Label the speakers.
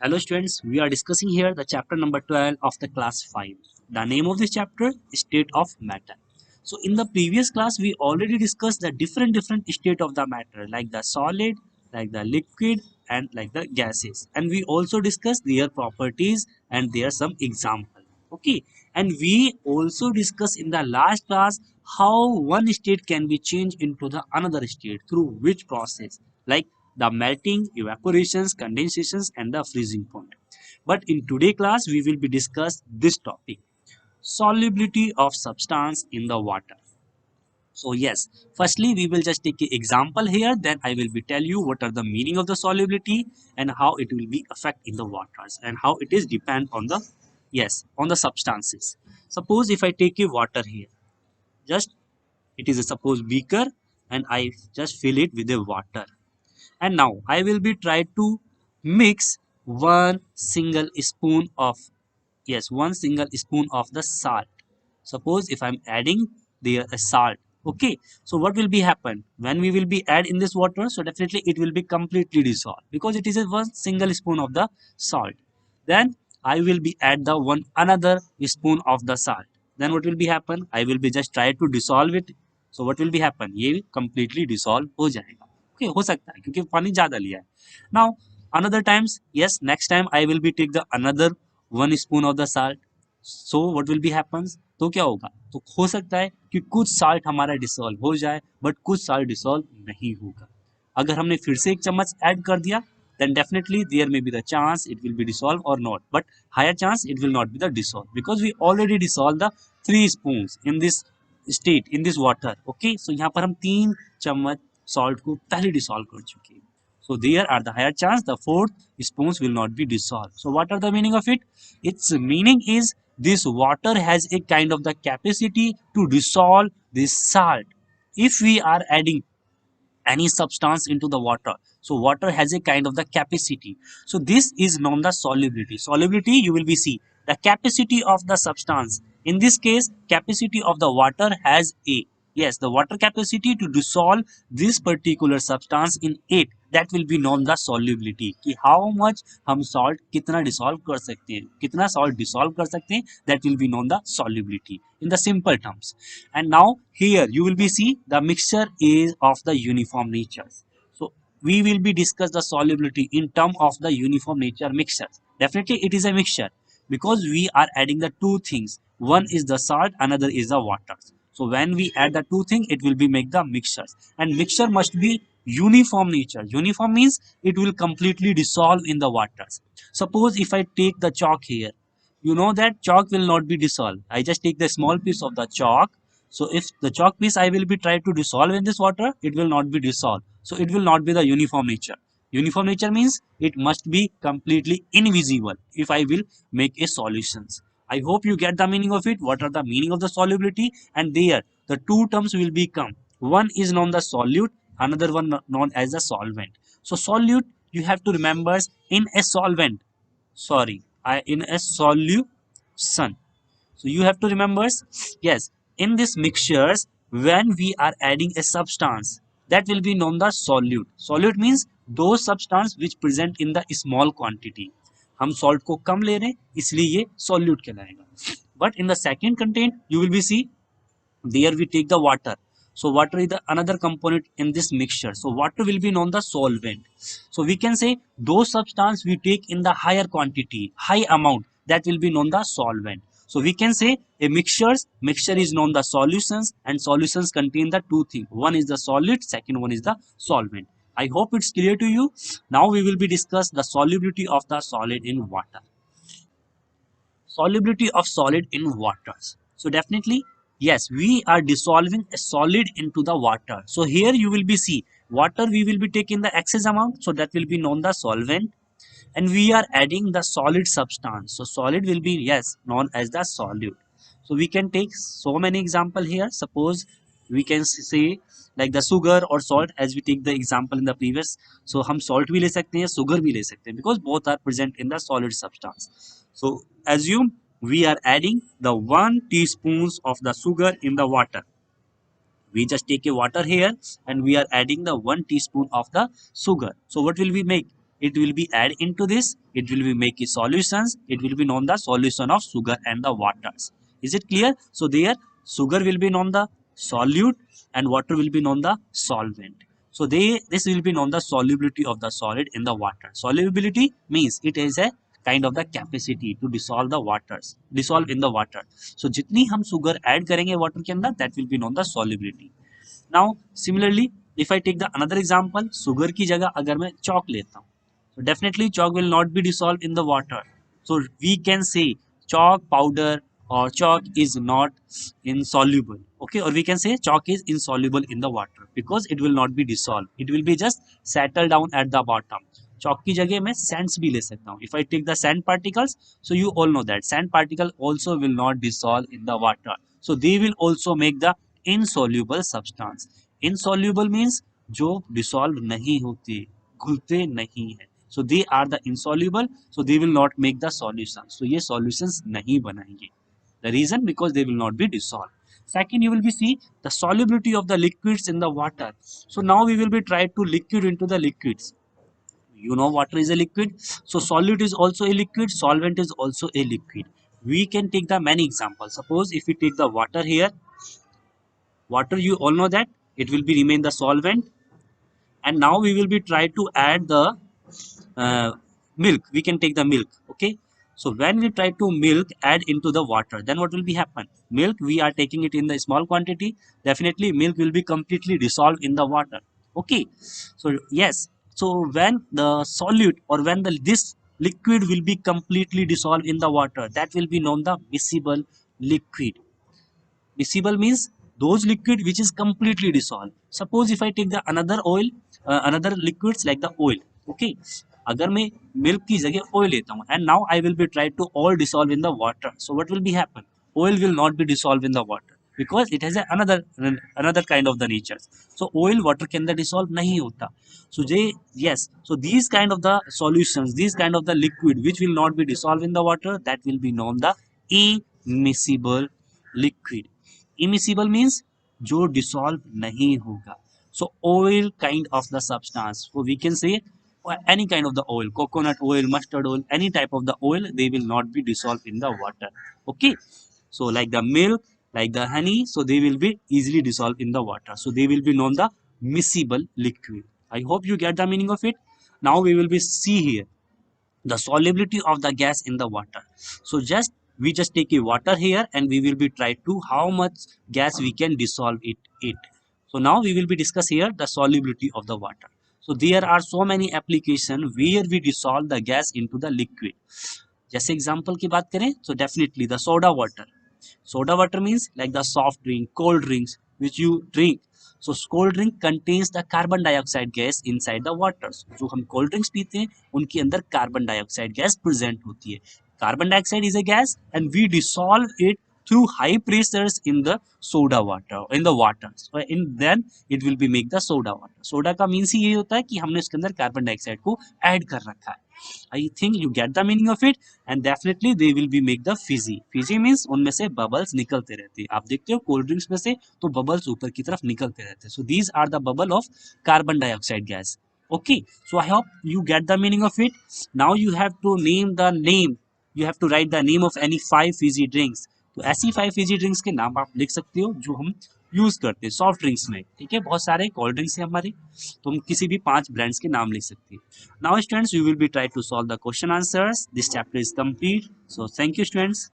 Speaker 1: Hello students, we are discussing here the chapter number 12 of the class 5. The name of this chapter is State of Matter. So in the previous class we already discussed the different state of the matter like the solid, like the liquid and like the gases. And we also discussed their properties and there are some example. Okay, and we also discussed in the last class how one state can be changed into the another state through which process, like the melting, evaporations, condensations and the freezing point. But in today class we will be discuss this topic, solubility of substance in the water. So yes, firstly we will just take an example here, then I will be tell you what are the meaning of the solubility and how it will be affect in the waters and how it is depend on the, yes, on the substances. Suppose if I take a water here, just it is a suppose beaker and I just fill it with a water, and now I will be try to mix one single spoon of, yes, one single spoon of the salt. Suppose if I'm adding the salt, okay, so what will be happen when we will be add in this water? So definitely it will be completely dissolved because it is a one single spoon of the salt. Then I will be add the one another spoon of the salt. Then what will be happen? I will be just try to dissolve it. So what will be happen? ये completely dissolve हो जाएगा. Okay, हो सकता है क्योंकि पानी ज़्यादा लिया है. Now another times, yes, next time I will be take the another one spoon of the salt. So what will be happens? तो क्या होगा? तो हो सकता है कि कुछ साल्ट हमारा डिसॉल्व हो जाए बट कुछ साल्ट डिसॉल्व नहीं होगा. अगर हमने फिर से एक चम्मच ऐड कर दिया then definitely there may be the chance it will be dissolved or not, but higher chance it will not be the dissolved because we already dissolved the 3 spoons in this state in this water. Okay, so यहाँ पर हम 3 चम्मच salt को पहले dissolve कर चुके हैं. So there are the higher chance the fourth spoons will not be dissolved. So what are the meaning of it? Its meaning is this water has a kind of the capacity to dissolve this salt. If we are adding any substance into the water, so water has a kind of the capacity, so this is known the solubility. Solubility, you will be see the capacity of the substance. In this case capacity of the water has a, yes, the water capacity to dissolve this particular substance in it, that will be known the solubility कि how much हम salt कितना dissolve कर सकते हैं, कितना salt dissolve कर सकते हैं, that will be known the solubility in the simple terms. And now here you will be see the mixture is of the uniform nature. So we will be discuss the solubility in term of the uniform nature mixture. Definitely it is a mixture because we are adding the two things, one is the salt, another is the water. So when we add the two things it will be make the mixtures, and mixture must be uniform nature. Uniform means it will completely dissolve in the waters. Suppose if I take the chalk here, you know that chalk will not be dissolved. I just take the small piece of the chalk. So if the chalk piece I will be try to dissolve in this water, it will not be dissolved. So it will not be the uniform nature. Uniform nature means it must be completely invisible if I will make a solutions. I hope you get the meaning of it. What are the meaning of the solubility? And there the two terms will become. One is known the solute, another one known as a solvent. So solute you have to remember in a solvent. Sorry, I in a solution. So you have to remember, yes, in this mixtures when we are adding a substance that will be known the solute. Solute means those substance which present in the small quantity. हम salt को कम ले रहे हैं इसलिए ये solute कहलाएगा. But in the second content you will be see there we take the water. So water is the another component in this mixture, so water will be known the solvent. So we can say those substance we take in the higher quantity, high amount, that will be known the solvent. So we can say a mixture is known the solutions, and solutions contain the two things, one is the solid, second one is the solvent. I hope it's clear to you. Now we will be discuss the solubility of the solid in water. Solubility of solid in waters. So definitely, yes, we are dissolving a solid into the water. So here you will be see water we will be taking the excess amount, so that will be known the solvent, and we are adding the solid substance. So solid will be, yes, known as the solute. So we can take so many example here. Suppose we can say like the sugar or salt, as we take the example in the previous. So हम salt भी ले सकते हैं, sugar भी ले सकते हैं, because both are present in the solid substance. So assume we are adding the 1 teaspoons of the sugar in the water. We just take a water here and we are adding the 1 teaspoon of the sugar. So what will we make? it will be add into this, it will be make solutions, it will be known the solution of sugar and the waters. Is it clear? So there sugar will be known the solute and water will be known the solvent. So this will be known the solubility of the solid in the water. Solubility means it is a kind of the capacity to dissolve the waters, dissolve in the water. So जितनी हम sugar add करेंगे water के अंदर, that will be known the solubility. Now similarly if I take the another example, sugar की जगह अगर मैं chalk लेता हूँ, so definitely chalk will not be dissolved in the water. So we can say chalk powder or chalk is not insoluble. Okay, or we can say chalk is insoluble in the water because it will not be dissolved. It will be just settle down at the bottom. Chalk की जगह मैं sands भी ले सकता हूँ. If I take the sand particles, so you all know that sand particle also will not dissolve in the water. So they will also make the insoluble substance. Insoluble means जो dissolve नहीं होते, घुलते नहीं है. So they are the insoluble, so they will not make the solution. So ये solutions नहीं बनाएंगे. The reason because they will not be dissolved. Second, you will be see the solubility of the liquids in the water. So now we will be try to liquid into the liquids. You know water is a liquid, so solute is also a liquid, solvent is also a liquid. We can take the many examples. Suppose if we take the water here, water you all know that it will be remain the solvent, and now we will be try to add the uh, milk. We can take the milk. Okay, so when we try to milk add into the water, then what will be happen? Milk we are taking it in the small quantity, definitely milk will be completely dissolved in the water. Okay, so yes, so when the solute or when the this liquid will be completely dissolved in the water, that will be known the miscible liquid. Miscible means those liquid which is completely dissolved. Suppose if I take the another oil, another liquids like the oil. Okay, अगर मैं milk की जगह oil लेता हूँ and now I will be try to all dissolve in the water, so what will be happen? Oil will not be dissolved in the water because it has a another kind of the nature. So oil water के अंदर dissolve नहीं होता. So they, yes, so these kind of the solutions, these kind of the liquid which will not be dissolved in the water, that will be known the immiscible liquid. Immiscible means जो dissolve नहीं होगा. So oil kind of the substance. So we can say any kind of the oil, coconut oil, mustard oil, any type of the oil, they will not be dissolved in the water. Okay. So like the milk, like the honey, so they will be easily dissolved in the water. So they will be known the miscible liquid. I hope you get the meaning of it. Now we will be see here the solubility of the gas in the water. So just we just take a water here and we will be try to how much gas we can dissolve it. So now we will be discuss here the solubility of the water. So there are so many application where we dissolve the gas into the liquid. जैसे example की बात करें तो definitely the soda water. Soda water means like the soft drink, cold drinks which you drink. So cold drink contains the carbon dioxide gas inside the water. जो हम cold drinks पीते हैं उनके अंदर carbon dioxide gas present होती है. Carbon dioxide is a gas and we dissolve it through high pressures in the soda water, in the water. So in then it will be make the soda water. Soda का means ही ये होता है कि हमने उसके अंदर carbon dioxide को add कर रखा है. I think you get the meaning of it, and definitely they will be make the fizzy. Fizzy means उनमें से bubbles निकलते रहते हैं. आप देखते हो cold drinks में से तो bubbles ऊपर की तरफ निकलते रहते हैं. So these are the bubble of carbon dioxide gas. Okay, so I hope you get the meaning of it. Now you have to name the name. You have to write the name of any 5 fizzy drinks. तो ऐसी 5 fizzy drinks के नाम आप लिख सकते हो जो हम यूज करते हैं सॉफ्ट ड्रिंक्स में. ठीक है, बहुत सारे कोल्ड ड्रिंक्स हैं हमारे, तो हम किसी भी 5 ब्रांड्स के नाम लिख सकते हैं. Now students, we will be try to solve the question answers. This chapter is complete. So thank you students.